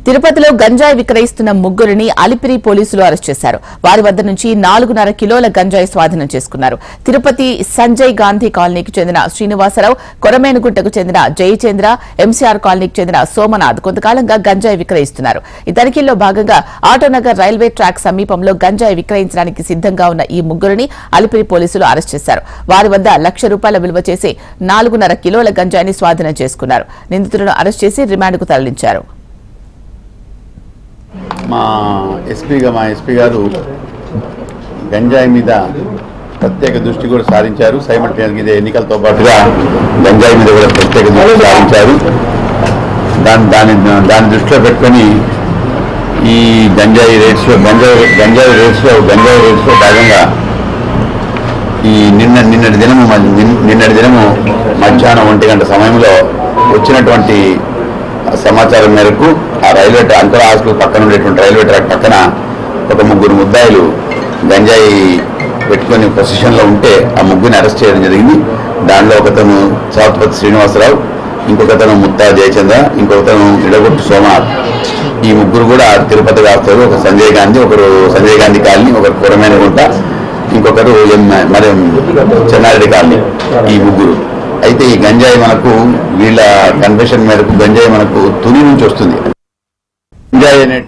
తిరుపతిలో గంజాయి విక్రయిస్తున్న ముగ్గురిని అలిపిరి పోలీసులు అరెస్ట్ చేశారు. వారి వద్ద నుంచి 4.5 కిలోల గంజాయి స్వాధీనం చేసుకున్నారు. తిరుపతి సంజయ్ గాంధీ కాలనీకి చెందిన శ్రీనివాసరావు, కొరమేనుగుంటకు చెందిన జయచంద్ర, ఎంసీఆర్ కాలనీకి చెందిన సోమనాథ్ కొంతకాలంగా గంజాయి విక్రయిస్తున్నారు. ఈ తనిఖీల్లో భాగంగా ఆటోనగర్ రైల్వే ట్రాక్ సమీపంలో గంజాయి విక్రయించడానికి సిద్దంగా ఉన్న ఈ ముగ్గురిని అలిపిరి పోలీసులు అరెస్ట్ చేశారు. వారి వద్ద ₹1,00,000 విలువ చేసి 4.5 కిలోల గంజాయిని స్వాధీనం చేసుకున్నారు. నిందితులను అరెస్ట్ చేసి రిమాండ్కు తరలించారు. మా ఎస్పీ గారు గంజాయి మీద ప్రత్యేక దృష్టి కూడా సారించారు. సైమల్టేనియస్గా ఇదే ఎన్నికలతో పాటుగా గంజాయి మీద కూడా ప్రత్యేక దృష్టి సారించారు. దాన్ని దృష్టిలో పెట్టుకొని ఈ గంజాయి రేట్స్లో భాగంగా ఈ నిన్నటి దినము మధ్యాహ్నం 1 గంట సమయంలో వచ్చినటువంటి సమాచారం మేరకు ఆ అంకుర హాస్పిటల్ పక్కన ఉండేటువంటి రైల్వే ట్రాక్ పక్కన ఒక 3 ముద్దాయిలు గంజాయి పెట్టుకొని పొజిషన్లో ఉంటే ఆ ముగ్గురిని అరెస్ట్ చేయడం జరిగింది. దానిలో ఒకతను సౌత్పతి శ్రీనివాసరావు, ఇంకొకతను ముత్తా జయచంద్ర, ఇంకొకతను ఇడగొట్టు సోమనాథ్. ఈ ముగ్గురు కూడా తిరుపతి వాస్తవులు. ఒక సంజయ్ గాంధీ కాలనీ, ఒకరు కొరమేనుగుంట, ఇంకొకరు మరి చెన్నారెడ్డి కాలనీ. ఈ ముగ్గురు అయితే ఈ గంజాయి మనకు వీళ్ళ కన్ఫెషన్ మేరకు గంజాయి మనకు తుని నుంచి వస్తుంది. గంజాయి